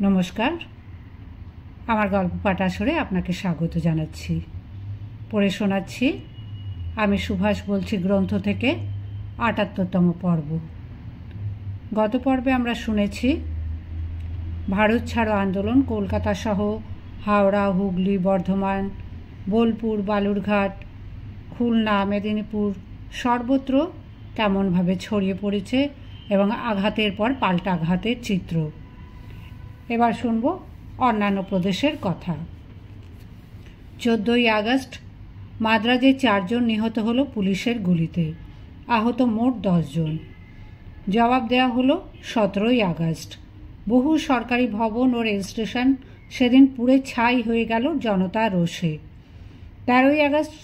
নমস্কার, আমার গল্প পাঠ আসরে আপনাকে স্বাগত জানাচ্ছি। পড়ে শোনাচ্ছি আমি সুভাষ বলছি গ্রন্থ থেকে ৭৮তম পর্ব। গত পর্বে আমরা শুনেছি ভারত ছাড়ো আন্দোলন কলকাতা সহ হাওড়া, হুগলি, বর্ধমান, বোলপুর, বালুরঘাট, খুলনা, মেদিনীপুর সর্বত্র কেমনভাবে ছড়িয়ে পড়েছে এবং আঘাতের পর পাল্টা আঘাতের চিত্র। এবার শুনব অন্যান্য প্রদেশের কথা। 14ই আগস্ট মাদ্রাজে 4 জন নিহত হলো পুলিশের গুলিতে, আহত মোট 10 জন। জবাব দেওয়া হলো 17ই আগস্ট। বহু সরকারি ভবন ও রেল স্টেশন সেদিন পুড়ে ছাই হয়ে গেল জনতার রোষে। 13ই আগস্ট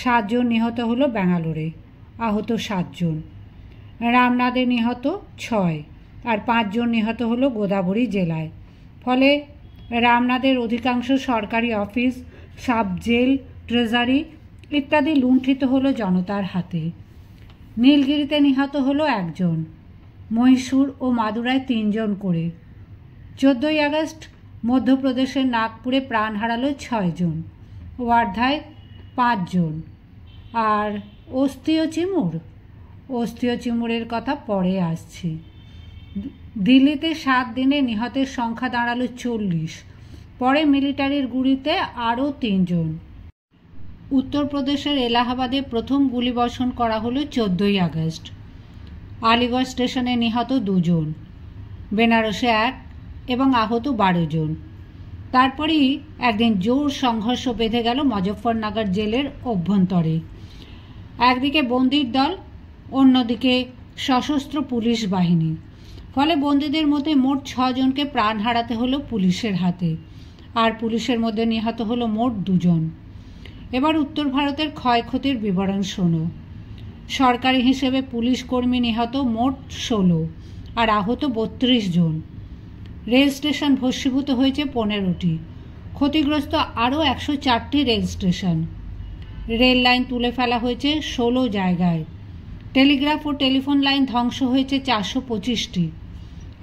7 জন নিহত হলো ব্যাঙ্গালোরে, আহত 7 জন। রামনাদে নিহত 6 আর 5 জন নিহত হলো গোদাবরী জেলায়। ফলে রামনাদের অধিকাংশ সরকারি অফিস, সাব জেল, ট্রেজারি ইত্যাদি লুণ্ঠিত হলো জনতার হাতে। নীলগিরিতে নিহত হলো 1 জন, মহীশূর ও মাদুরায় 3 জন করে। 14ই আগস্ট মধ্যপ্রদেশের নাগপুরে প্রাণ হারালো 6 জন, ওয়ার্ধায় 5 জন। আর অস্থি ও চিমুরের কথা পরে আসছি। দিল্লিতে 7 দিনে নিহতের সংখ্যা দাঁড়ালো 40, পরে মিলিটারির গুলিতে আরও 3 জন। উত্তরপ্রদেশের এলাহাবাদে প্রথম গুলিবর্ষণ করা হলো 14ই আগস্ট। আলিগড় স্টেশনে নিহত 2 জন, বেনারসে 1 এবং আহত 12 জন। তারপরেই একদিন জোর সংঘর্ষ বেঁধে গেল মুজফ্ফরনগর জেলের অভ্যন্তরে। একদিকে বন্দির দল, অন্যদিকে সশস্ত্র পুলিশ বাহিনী। ফলে বন্দীদের মধ্যে মোট 6 জনকে প্রাণ হারাতে হলো পুলিশের হাতে, আর পুলিশের মধ্যে নিহত হলো মোট 2 জন। এবার উত্তর ভারতের ক্ষয়ক্ষতির বিবরণ শোনো। সরকারি হিসেবে পুলিশ কর্মী নিহত মোট 16 আর আহত 32 জন। রেল স্টেশন ভস্মীভূত হয়েছে 15টি, ক্ষতিগ্রস্ত আরও 104টি রেল স্টেশন। রেল লাইন তুলে ফেলা হয়েছে 16 জায়গায়। টেলিগ্রাফ ও টেলিফোন লাইন ধ্বংস হয়েছে 425টি।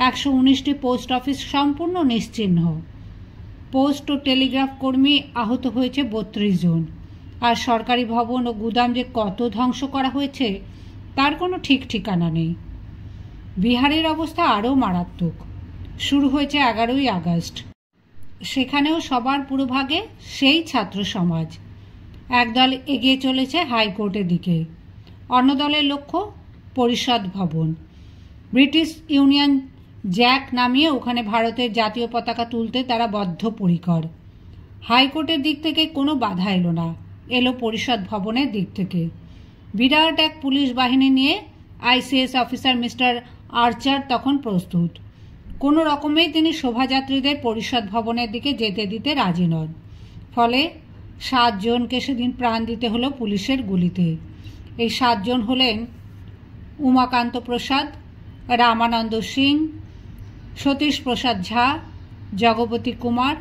119টি পোস্ট অফিস সম্পূর্ণ নিশ্চিহ্ন। পোস্ট ও টেলিগ্রাফ কর্মী আহত হয়েছে 32 জন। আর সরকারি ভবন ও গুদাম যে কত ধ্বংস করা হয়েছে তার কোনো ঠিক ঠিকানা নেই। বিহারের অবস্থা আরও মারাত্মক। শুরু হয়েছে 11ই আগস্ট। সেখানেও সবার পুরোভাগে সেই ছাত্র সমাজ। একদল এগিয়ে চলেছে হাইকোর্টের দিকে, অন্য দলের লক্ষ্য পরিষদ ভবন। ব্রিটিশ ইউনিয়ন জ্যাক নামিয়ে ওখানে ভারতের জাতীয় পতাকা তুলতে তারা বদ্ধপরিকর। হাইকোর্টের দিক থেকে কোনো বাধা এলো না, এলো পরিষদ ভবনের দিক থেকে। বিরাট এক পুলিশ বাহিনী নিয়ে আইসিএস অফিসার মিস্টার আর্চার তখন প্রস্তুত। কোনো রকমেই তিনি শোভাযাত্রীদের পরিষদ ভবনের দিকে যেতে দিতে রাজি নন। ফলে 7 জনকে সেদিন প্রাণ দিতে হলো পুলিশের গুলিতে। এই 7 জন হলেন উমাকান্ত প্রসাদ, রামানন্দ সিং, সতীশ প্রসাদ ঝা, জগপতি কুমার,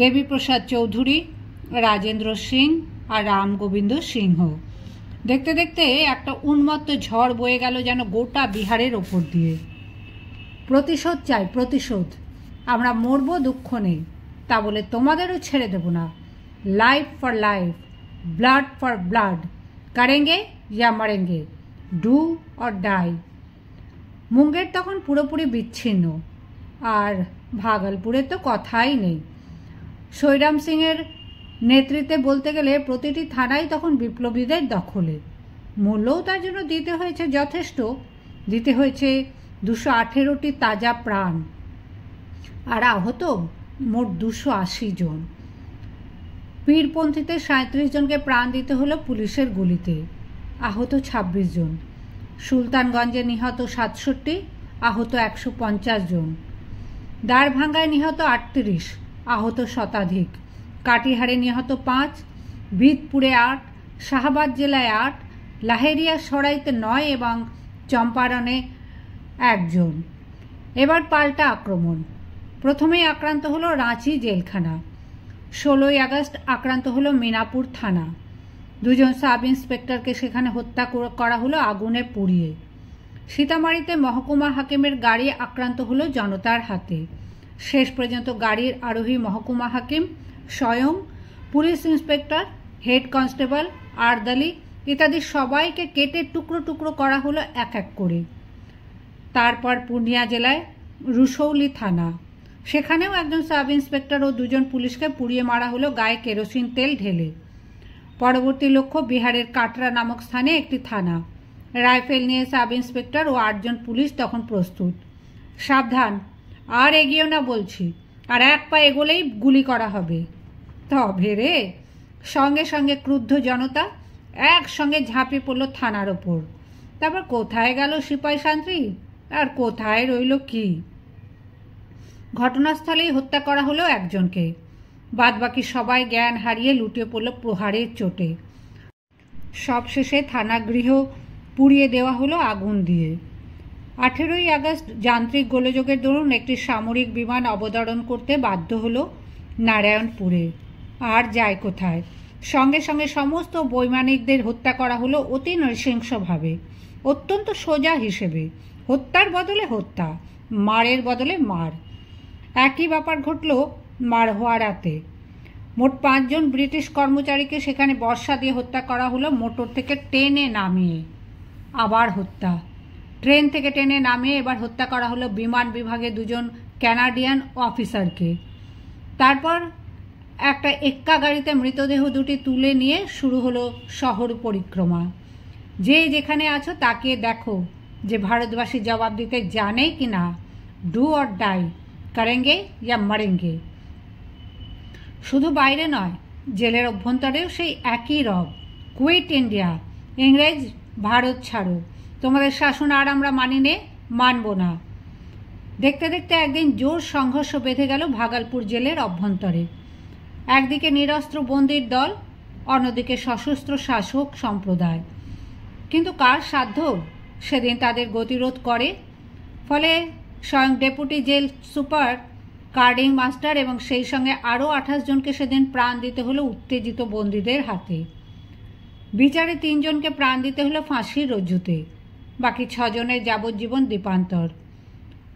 দেবী প্রসাদ চৌধুরী, রাজেন্দ্র সিং আর রামগোবিন্দ সিংহ। দেখতে দেখতে একটা উন্মত্ত ঝড় বয়ে গেল যেন গোটা বিহারের ওপর দিয়ে। প্রতিশোধ চাই, প্রতিশোধ। আমরা মরব, দুঃখ নেই, তা বলে তোমাদেরও ছেড়ে দেব না। Life for life, blood for blood, করেঙ্গে ইয়া মরেঙ্গে, ডু অর ডাই। মুঙ্গের তখন পুরোপুরি বিচ্ছিন্ন, আর ভাগলপুরে তো কথাই নেই। সৈরাম সিংয়ের নেতৃত্বে বলতে গেলে প্রতিটি থানাই তখন বিপ্লবীদের দখলে। মূল্যও তার জন্য দিতে হয়েছে যথেষ্ট। দিতে হয়েছে 218টি তাজা প্রাণ, আর আহত মোট 280 জন। পীরপন্থীতে 37 জনকে প্রাণ দিতে হলো পুলিশের গুলিতে, আহত 26 জন। সুলতানগঞ্জে নিহত 67, আহত 150 জন। দ্বারভাঙ্গায় নিহত 38, আহত শতাধিক। কাটিহারে নিহত 5, বিদপুরে 8, শাহবাদ জেলায় 8, লাহেরিয়া সরাইতে 9 এবং চম্পারণে 1 জন। এবার পাল্টা আক্রমণ। প্রথমেই আক্রান্ত হলো রাঁচি জেলখানা। 16ই আগস্ট আক্রান্ত হলো মিনাপুর থানা। 2 জন সাব ইন্সপেক্টরকে সেখানে হত্যা করা হলো আগুনে পুড়িয়ে। সীতামারিতে মহকুমা হাকিমের গাড়ি আক্রান্ত হলো জনতার হাতে। শেষ পর্যন্ত গাড়ির আরোহী মহকুমা হাকিম স্বয়ং, পুলিশ ইন্সপেক্টর, হেড কনস্টেবল, আর্দালি ইত্যাদি সবাইকে কেটে টুকরো টুকরো করা হলো এক এক করে। তারপর পূর্ণিয়া জেলায় রুশৌলি থানা, সেখানেও একজন সাব ইন্সপেক্টর ও দুজন পুলিশকে পুড়িয়ে মারা হলো গায়ে কেরোসিন তেল ঢেলে। পরবর্তী লক্ষ্য বিহারের কাটরা নামক স্থানে একটি থানা। রাইফেল নিয়ে সাব ইন্সপেক্টর ও 8 জন পুলিশ তখন প্রস্তুত। সাবধান, আর এগিয়েও না বলছি, আর এক পা এগোলেই গুলি করা হবে। তবে রে, সঙ্গে সঙ্গে ক্রুদ্ধ জনতা একসঙ্গে ঝাঁপিয়ে পড়ল থানার ওপর। তারপর কোথায় গেল সিপাই শান্তি, আর কোথায় রইল কি? ঘটনাস্থলেই হত্যা করা হলো একজনকে, বাদবাকি সবাই জ্ঞান হারিয়ে লুটিয়ে পড়ল প্রহারের চোটে। সবশেষে থানা গৃহ পুড়িয়ে দেওয়া হলো আগুন দিয়ে। 18ই আগস্ট যান্ত্রিক গোলযোগের দরুন একটি সামরিক বিমান অবতরণ করতে বাধ্য হলো নারায়ণপুরে। আর যায় কোথায়? সঙ্গে সঙ্গে সমস্ত বৈমানিকদের হত্যা করা হলো অতি নৃশংসভাবে, অত্যন্ত সোজা হিসেবে। হত্যার বদলে হত্যা, মারের বদলে মার। একই ব্যাপার ঘটল মারওয়াড়াতে। মোট 5 জন ব্রিটিশ কর্মচারীকে সেখানে বর্ষা দিয়ে হত্যা করা হলো মোটর থেকে টেনে নামিয়ে। আবার হত্যা, ট্রেন থেকে টেনে নামিয়ে এবার হত্যা করা হলো বিমান বিভাগে 2 জন কানাডিয়ান অফিসারকে। তারপর একটা এক্কা গাড়িতে মৃতদেহ দুটি তুলে নিয়ে শুরু হলো শহর পরিক্রমা। যে যেখানে আছো তাকিয়ে দেখো যে ভারতবাসী জবাব দিতে জানে কি না। ডু অর ডাই, করেঙ্গে ইয়া মরেঙ্গে। শুধু বাইরে নয়, জেলের অভ্যন্তরেও সেই একই রব, কুইট ইন্ডিয়া, ইংরেজ ভারত ছাড়ো, তোমাদের শাসন আর আমরা মানি নে, মানব না। দেখতে দেখতে একদিন জোর সংঘর্ষ বেঁধে গেল ভাগলপুর জেলের অভ্যন্তরে। একদিকে নিরস্ত্র বন্দির দল, অন্যদিকে সশস্ত্র শাসক সম্প্রদায়। কিন্তু কার সাধ্য সেদিন তাদের গতিরোধ করে? ফলে স্বয়ং ডেপুটি জেল সুপার, কার্ডিং মাস্টার এবং সেই সঙ্গে আরও 28 জনকে সেদিন প্রাণ দিতে হলো উত্তেজিত বন্দীদের হাতে। বিচারে 3 জনকে প্রাণ দিতে হলো ফাঁসির রজ্জুতে, বাকি 6 জনের যাবজ্জীবন দ্বীপান্তর।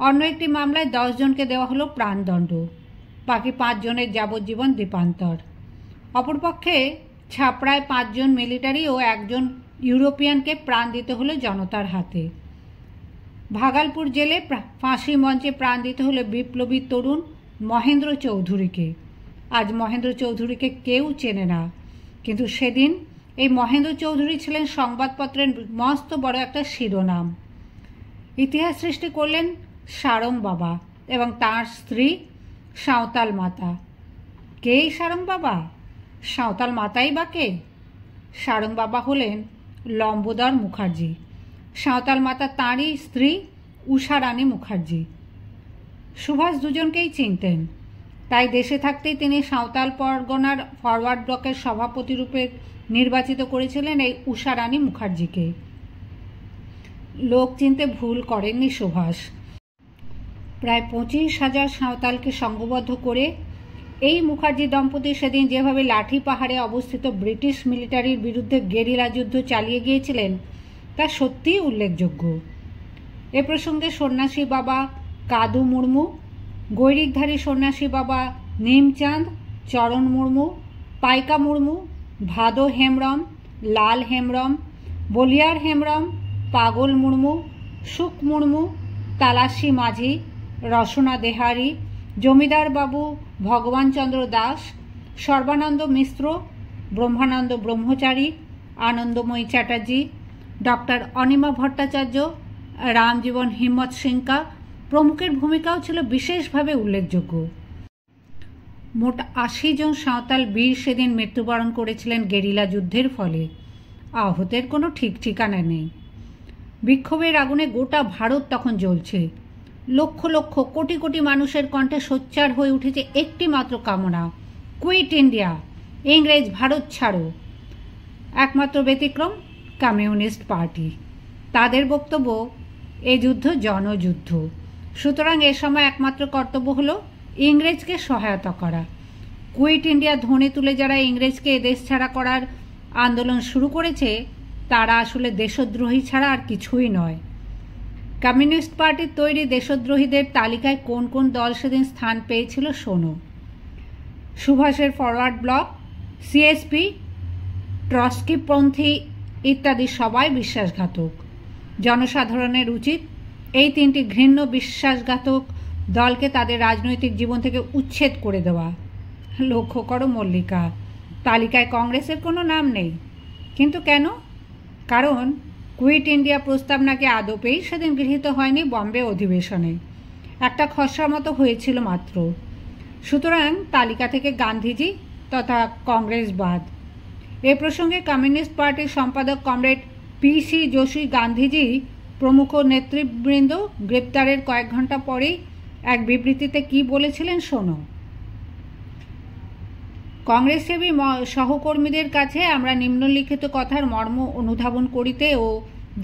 অন্য একটি মামলায় 10 জনকে দেওয়া হলো প্রাণদণ্ড, বাকি 5 জনের যাবজ্জীবন দ্বীপান্তর। অপরপক্ষে ছাপড়ায় 5 জন মিলিটারি ও 1 জন ইউরোপিয়ানকে প্রাণ দিতে হলো জনতার হাতে। ভাগলপুর জেলে ফাঁসি মঞ্চে প্রাণ দিতে হলো বিপ্লবী তরুণ মহেন্দ্র চৌধুরীকে। আজ মহেন্দ্র চৌধুরীকে কেউ চেনে না, কিন্তু সেদিন এই মহেন্দ্র চৌধুরী ছিলেন সংবাদপত্রের মস্ত বড় একটা শিরোনাম। ইতিহাস সৃষ্টি করলেন সারং বাবা এবং তাঁর স্ত্রী সাঁওতাল মাতা। কে এই সারং বাবা? সাঁওতাল মাতাই বা কে? সারং বাবা হলেন লম্বোদর মুখার্জি, সাঁওতাল মাতা তাঁরই স্ত্রী উষারানী মুখার্জি। সুভাষ দুজনকেই চিনতেন, তাই দেশে থাকতেই তিনি সাঁওতাল পরগনার ফরওয়ার্ড ব্লকের সভাপতি রূপে নির্বাচিত করেছিলেন এই উষারানী মুখার্জিকে। লোক চিনতে ভুল করেননি সুভাষ। প্রায় 25,000 সাঁওতালকে সংঘবদ্ধ করে এই মুখার্জি দম্পতি সেদিন যেভাবে লাঠি পাহাড়ে অবস্থিত ব্রিটিশ মিলিটারির বিরুদ্ধে গেরিলা যুদ্ধ চালিয়ে গিয়েছিলেন তা সত্যিই উল্লেখযোগ্য। এ প্রসঙ্গে সন্ন্যাসী বাবা কাদু মুর্মু, গৈরিকধারী সন্ন্যাসী বাবা নিমচাঁদ, চরণ মুর্মু, পাইকা মুর্মু, ভাদো হেমব্রম, লাল হেমব্রম, বলিয়ার হেমব্রম, পাগল মুর্মু, সুখ মুর্মু, তালাসী মাঝি, রসনা দেহারি, জমিদার বাবু ভগবানচন্দ্র দাস, সর্বানন্দ মিশ্র, ব্রহ্মানন্দ ব্রহ্মচারী, আনন্দময়ী চ্যাটার্জি, ডক্টর অনিমা ভট্টাচার্য, রামজীবন হিম্মত সিংকা প্রমুখের ভূমিকাও ছিল বিশেষভাবে উল্লেখযোগ্য। মোট 80 জন সাঁওতাল বীর সেদিন মৃত্যুবরণ করেছিলেন গেরিলা যুদ্ধের ফলে। আহতের কোনো ঠিক ঠিকানা নেই। বিক্ষোভের আগুনে গোটা ভারত তখন জ্বলছে। লক্ষ লক্ষ কোটি কোটি মানুষের কণ্ঠে সোচ্চার হয়ে উঠেছে একটি মাত্র কামনা, কুইট ইন্ডিয়া, ইংরেজ ভারত ছাড়ো। একমাত্র ব্যতিক্রম কমিউনিস্ট পার্টি। তাদের বক্তব্য এ যুদ্ধ জনযুদ্ধ, সুতরাং এ সময় একমাত্র কর্তব্য হলো ইংরেজকে সহায়তা করা। কুইট ইন্ডিয়া ধ্বনি তুলে যারা ইংরেজকে দেশ ছাড়া করার আন্দোলন শুরু করেছে তারা আসলে দেশদ্রোহী ছাড়া আর কিছুই নয়। কমিউনিস্ট পার্টির তৈরি দেশদ্রোহীদের তালিকায় কোন কোন দল সেদিন স্থান পেয়েছিল শোনো। সুভাষের ফরওয়ার্ড ব্লক, সিএসপি, ট্রস্কিপন্থী ইত্যাদি সবাই বিশ্বাসঘাতক। জনসাধারণের উচিত এই তিনটি ঘৃণ্য বিশ্বাসঘাতক দলকে তাদের রাজনৈতিক জীবন থেকে উচ্ছেদ করে দেওয়া। লক্ষ্য করো মল্লিকা, তালিকায় কংগ্রেসের কোনো নাম নেই। কিন্তু কেন? কারণ কুইট ইন্ডিয়া প্রস্তাব নাকি আদপেই সেদিন গৃহীত হয়নি বম্বে অধিবেশনে, একটা খসড়া মতো হয়েছিল মাত্র। সুতরাং তালিকা থেকে গান্ধীজি তথা কংগ্রেস বাদ। এ প্রসঙ্গে কমিউনিস্ট পার্টির সম্পাদক কমরেড পি.সি. যোশী গান্ধীজি প্রমুখ নেতৃবৃন্দ গ্রেপ্তারের কয়েক ঘন্টা পরেই এক বিবৃতিতে কি বলেছিলেন শোনো। কংগ্রেসসেবী সহকর্মীদের কাছে আমরা নিম্নলিখিত কথার মর্ম অনুধাবন করিতে ও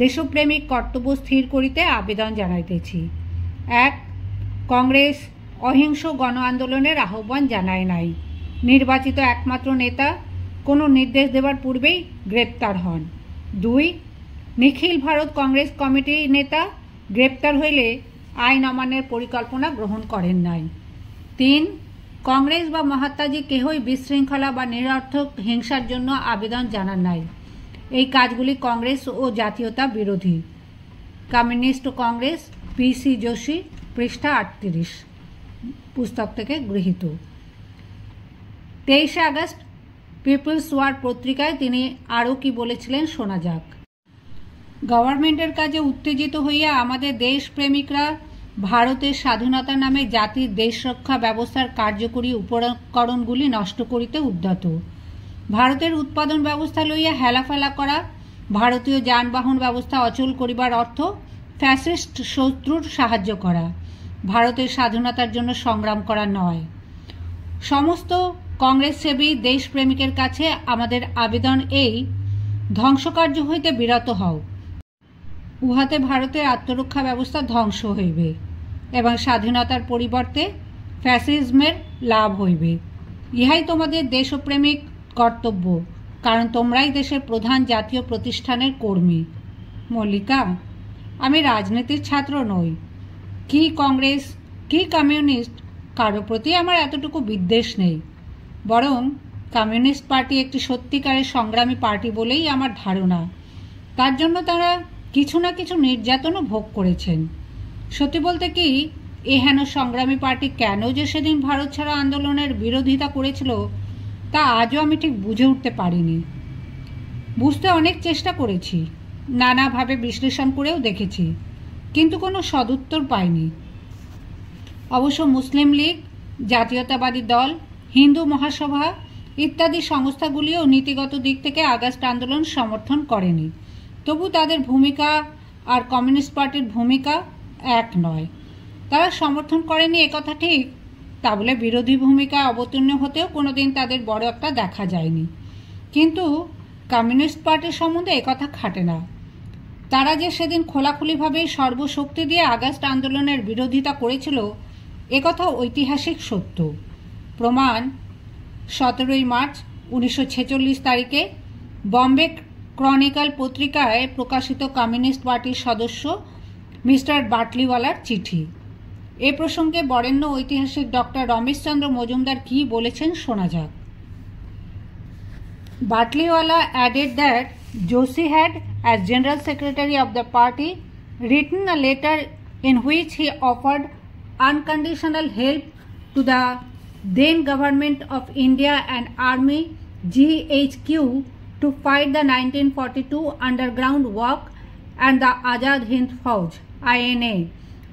দেশপ্রেমিক কর্তব্য স্থির করিতে আবেদন জানাইতেছি। 1. কংগ্রেস অহিংস গণ আন্দোলনের আহ্বান জানায় নাই। নির্বাচিত একমাত্র নেতা কোনো নির্দেশ দেবার পূর্বেই গ্রেপ্তার হন। 2. নিখিল ভারত কংগ্রেস কমিটির নেতা গ্রেপ্তার হইলে আইন অমান্যের পরিকল্পনা গ্রহণ করেন নাই। 3. কংগ্রেস বা মহাত্মাজি কেহই বিশৃঙ্খলা বা নিরর্থক হিংসার জন্য আবেদন জানান নাই। এই কাজগুলি কংগ্রেস ও জাতীয়তা বিরোধী। কমিউনিস্ট ও কংগ্রেস, পি.সি. যোশী, পৃষ্ঠা 38, পুস্তক থেকে গৃহীত। 23 আগস্ট পিপলস ওয়ার পত্রিকায় তিনি আরও কি বলেছিলেন শোনা যাক। গভর্নমেন্টের কাজে উত্তেজিত হইয়া আমাদের দেশপ্রেমিকরা ভারতের স্বাধীনতা নামে জাতির দেশরক্ষা ব্যবস্থার কার্যকরী উপকরণগুলি নষ্ট করিতে উদ্যত। ভারতের উৎপাদন ব্যবস্থা লইয়া হেলাফেলা করা, ভারতীয় যানবাহন ব্যবস্থা অচল করিবার অর্থ ফ্যাসিস্ট শত্রুর সাহায্য করা, ভারতের স্বাধীনতার জন্য সংগ্রাম করা নয়। সমস্ত কংগ্রেসসেবী দেশপ্রেমিকের কাছে আমাদের আবেদন এই: ধ্বংসকার্য হইতে বিরত হও। উহাতে ভারতের আত্মরক্ষা ব্যবস্থা ধ্বংস হইবে এবং স্বাধীনতার পরিবর্তে ফ্যাসিজমের লাভ হইবে। ইহাই তোমাদের দেশপ্রেমিক কর্তব্য, কারণ তোমরাই দেশের প্রধান জাতীয় প্রতিষ্ঠানের কর্মী। মল্লিকা, আমি রাজনীতির ছাত্র নই। কি কংগ্রেস কি কমিউনিস্ট কারো প্রতি আমার এতটুকু বিদ্বেষ নেই। বরং কমিউনিস্ট পার্টি একটি সত্যিকারের সংগ্রামী পার্টি বলেই আমার ধারণা। তার জন্য তারা কিছু না কিছু নির্যাতনও ভোগ করেছেন। সত্যি বলতে কি, এ হেন সংগ্রামী পার্টি কেন যে সেদিন ভারত ছাড়া আন্দোলনের বিরোধিতা করেছিল তা আজও আমি ঠিক বুঝে উঠতে পারিনি। বুঝতে অনেক চেষ্টা করেছি, নানাভাবে বিশ্লেষণ করেও দেখেছি, কিন্তু কোনো সদুত্তর পাইনি। অবশ্য মুসলিম লীগ, জাতীয়তাবাদী দল, হিন্দু মহাসভা ইত্যাদি সংস্থাগুলিও নীতিগত দিক থেকে আগস্ট আন্দোলন সমর্থন করেনি। তবু তাদের ভূমিকা আর কমিউনিস্ট পার্টির ভূমিকা এক নয়। তারা সমর্থন করেনি একথা ঠিক, তা বলে বিরোধী ভূমিকায় অবতীর্ণ হতেও কোনোদিন তাদের বড় একটা দেখা যায়নি। কিন্তু কমিউনিস্ট পার্টির সম্বন্ধে একথা খাটে না। তারা যে সেদিন খোলাখুলিভাবে সর্বশক্তি দিয়ে আগস্ট আন্দোলনের বিরোধিতা করেছিল একথা ঐতিহাসিক সত্য। প্রমাণ 17 মার্চ 1946 তারিখে বম্বে ক্রনিকল পত্রিকায় প্রকাশিত কমিউনিস্ট পার্টির সদস্য মিস্টার বাটলিওয়ালার চিঠি। এ প্রসঙ্গে বরেণ্য ঐতিহাসিক ডক্টর রমেশচন্দ্র মজুমদার কি বলেছেন শোনা যাক। Batliwala added that Joshi had, as General Secretary of the party, written a letter in which he offered unconditional help to the then government of India and Army GHQ to fight the 1942 underground work and the Azad Hind Fauj INA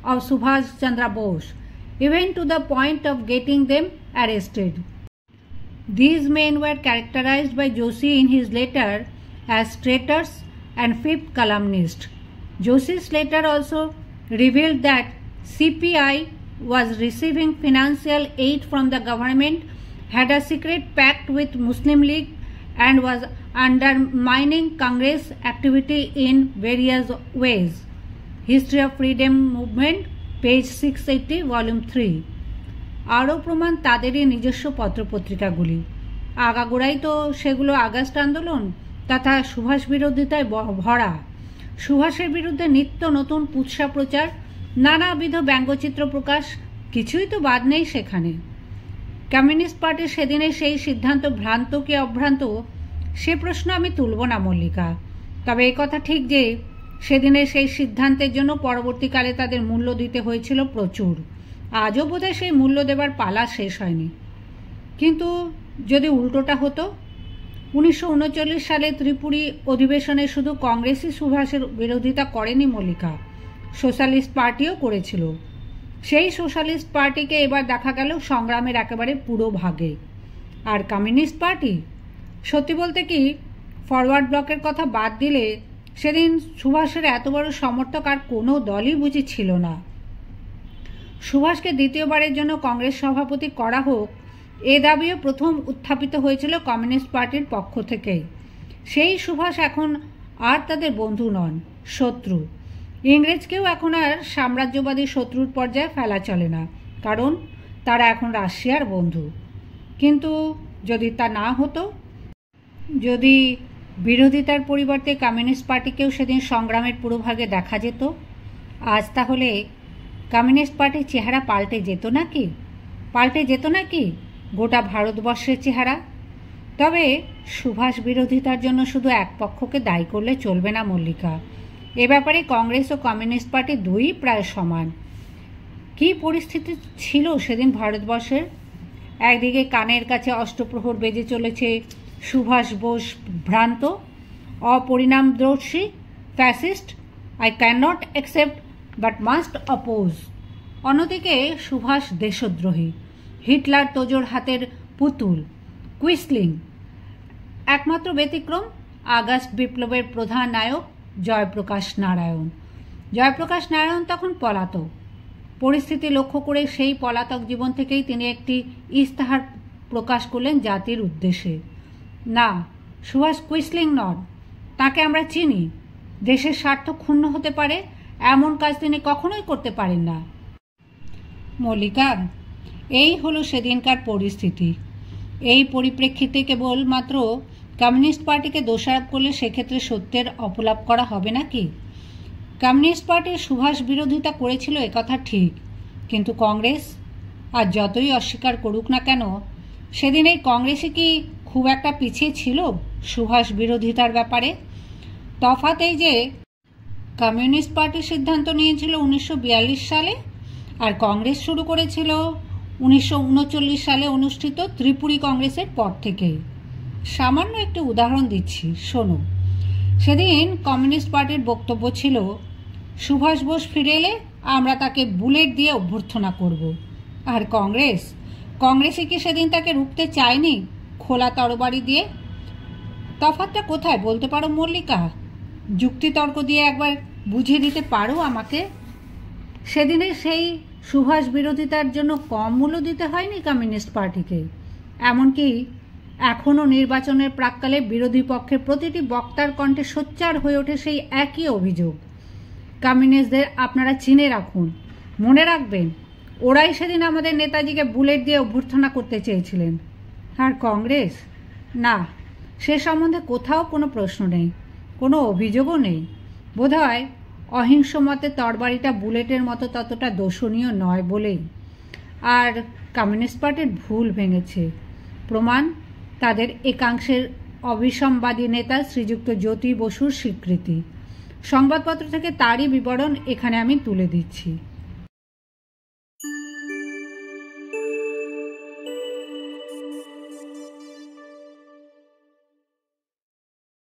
of Subhash Chandra Bose, even to the point of getting them arrested. These men were characterized by Joshi in his letter as traitors and fifth columnists. Joshi's letter also revealed that CPI was receiving financial aid from the government, had a secret pact with Muslim League, and was undermining Congress activity in various ways. History of Freedom Movement, page 680, volume 3. আরও প্রমাণ তাদেরই নিজস্ব পত্রপত্রিকাগুলি। আগাগোড়াই তো সেগুলো August আন্দোলন তথা সুভাষ বিরোধিতায় ভরা। সুভাষের বিরুদ্ধে নিত্য নতুন কুৎসা প্রচার, নানাবিধ ব্যঙ্গচিত্র প্রকাশ, কিছুই তো বাদ নেই সেখানে। কমিউনিস্ট পার্টির সেদিনে সেই সিদ্ধান্ত ভ্রান্ত কি অভ্রান্ত সে প্রশ্ন আমি তুলব না মল্লিকা। তবে এই কথা ঠিক যে সেদিনে সেই সিদ্ধান্তের জন্য পরবর্তীকালে তাদের মূল্য দিতে হয়েছিল প্রচুর। আজও বোধহয় সেই মূল্য দেবার পালা শেষ হয়নি। কিন্তু যদি উল্টোটা হতো, 1939 সালে ত্রিপুরী অধিবেশনে শুধু কংগ্রেসই সুভাষের বিরোধিতা করেনি মল্লিকা, সোশ্যালিস্ট পার্টিও করেছিল। সেই সোশ্যালিস্ট পার্টিকে এবার দেখা গেল সংগ্রামের একেবারে পুরো ভাগে। আর কমিউনিস্ট পার্টি, সত্যি বলতে কি, ফরওয়ার্ড ব্লকের কথা বাদ দিলে সেদিন সুভাষের এত বড় সমর্থক আর কোনো দলই বুঝি ছিল না। সুভাষকে দ্বিতীয়বারের জন্য কংগ্রেস সভাপতি করা হোক, এ দাবিও প্রথম উত্থাপিত হয়েছিল কমিউনিস্ট পার্টির পক্ষ থেকেই। সেই সুভাষ এখন আর তাদের বন্ধু নন, শত্রু। ইংরেজকেও এখন আর সাম্রাজ্যবাদী শত্রুর পর্যায়ে ফেলা চলে না, কারণ তারা এখন রাশিয়ার বন্ধু। কিন্তু যদি তা না হতো, যদি বিরোধিতার পরিবর্তে কমিউনিস্ট পার্টিকেও সেদিন সংগ্রামের পুরোভাগে দেখা যেত, আজ তাহলে কমিউনিস্ট পার্টির চেহারা পাল্টে যেত নাকি গোটা ভারতবর্ষের চেহারা? তবে সুভাষ বিরোধিতার জন্য শুধু এক পক্ষকে দায়ী করলে চলবে না মল্লিকা। এ ব্যাপারে কংগ্রেস ও কমিউনিস্ট পার্টি দুই প্রায় সমান। কী পরিস্থিতি ছিল সেদিন ভারতবর্ষের? একদিকে কানের কাছে অষ্টপ্রহর বেজে চলেছে সুভাষ বোস ভ্রান্ত, অপরিণামদর্শী, fascist, I can not accept but must oppose. অন্যদিকে সুভাষ দেশদ্রোহী, হিটলার তোজোর হাতের পুতুল, কুইসলিং। একমাত্র ব্যতিক্রম আগস্ট বিপ্লবের প্রধান নায়ক জয়প্রকাশ নারায়ণ। জয়প্রকাশ নারায়ণ তখন পলাতক। পরিস্থিতি লক্ষ্য করে সেই পলাতক জীবন থেকেই তিনি একটি ইস্তাহার প্রকাশ করলেন জাতির উদ্দেশ্যে। না, সুভাষ কুইসলিং নন, তাকে আমরা চিনি। দেশের স্বার্থ ক্ষুণ্ণ হতে পারে এমন কাজ তিনি কখনোই করতে পারেন না। মল্লিকা, এই হলো সেদিনকার পরিস্থিতি। এই পরিপ্রেক্ষিতে কেবলমাত্র কমিউনিস্ট পার্টিকে দোষারোপ করলে সেক্ষেত্রে সত্যের অপলাপ করা হবে নাকি? কমিউনিস্ট পার্টির সুভাষ বিরোধিতা করেছিল একথা ঠিক, কিন্তু কংগ্রেস আর যতই অস্বীকার করুক না কেন, সেদিন এই কংগ্রেসে কি খুব একটা পিছিয়ে ছিল সুভাষ বিরোধিতার ব্যাপারে? তফাৎ এই যে কমিউনিস্ট পার্টি সিদ্ধান্ত নিয়েছিল 1942 সালে, আর কংগ্রেস শুরু করেছিল 1939 সালে অনুষ্ঠিত ত্রিপুরী কংগ্রেসের পর থেকেই। সামান্য একটি উদাহরণ দিচ্ছি, শোনো। সেদিন কমিউনিস্ট পার্টির বক্তব্য ছিল, সুভাষ বোস ফিরে এলে আমরা তাকে বুলেট দিয়ে অভ্যর্থনা করব। আর কংগ্রেসে কি সেদিন তাকে রুখতে চায়নি খোলা তরবারি দিয়ে? তফাৎটা কোথায় বলতে পারো মল্লিকা? যুক্তিতর্ক দিয়ে একবার বুঝিয়ে দিতে পারো আমাকে? সেদিনে সেই সুভাষ বিরোধিতার জন্য কম মূল্য দিতে হয়নি কমিউনিস্ট পার্টিকে। এমনকি এখনও নির্বাচনের প্রাক্কালে বিরোধী পক্ষের প্রতিটি বক্তার কণ্ঠে সোচ্চার হয়ে ওঠে সেই একই অভিযোগ, কমিউনিস্টদের আপনারা চিনে রাখুন, মনে রাখবেন ওরাই সেদিন আমাদের নেতাজিকে বুলেট দিয়ে অভ্যর্থনা করতে চেয়েছিলেন। আর কংগ্রেস? না, সে সম্বন্ধে কোথাও কোনো প্রশ্ন নেই, কোনো অভিযোগও নেই। বোধহয় অহিংস মতে তরবারিটা বুলেটের মতো ততটা দোষণীয় নয় বলেই। আর কমিউনিস্ট পার্টির ভুল ভেঙেছে, প্রমাণ তাদের একাংশের অবিসম্বাদী নেতা শ্রীযুক্ত জ্যোতি বসুর স্বীকৃতি। সংবাদপত্র থেকে তারই বিবরণ এখানে আমি তুলে দিচ্ছি।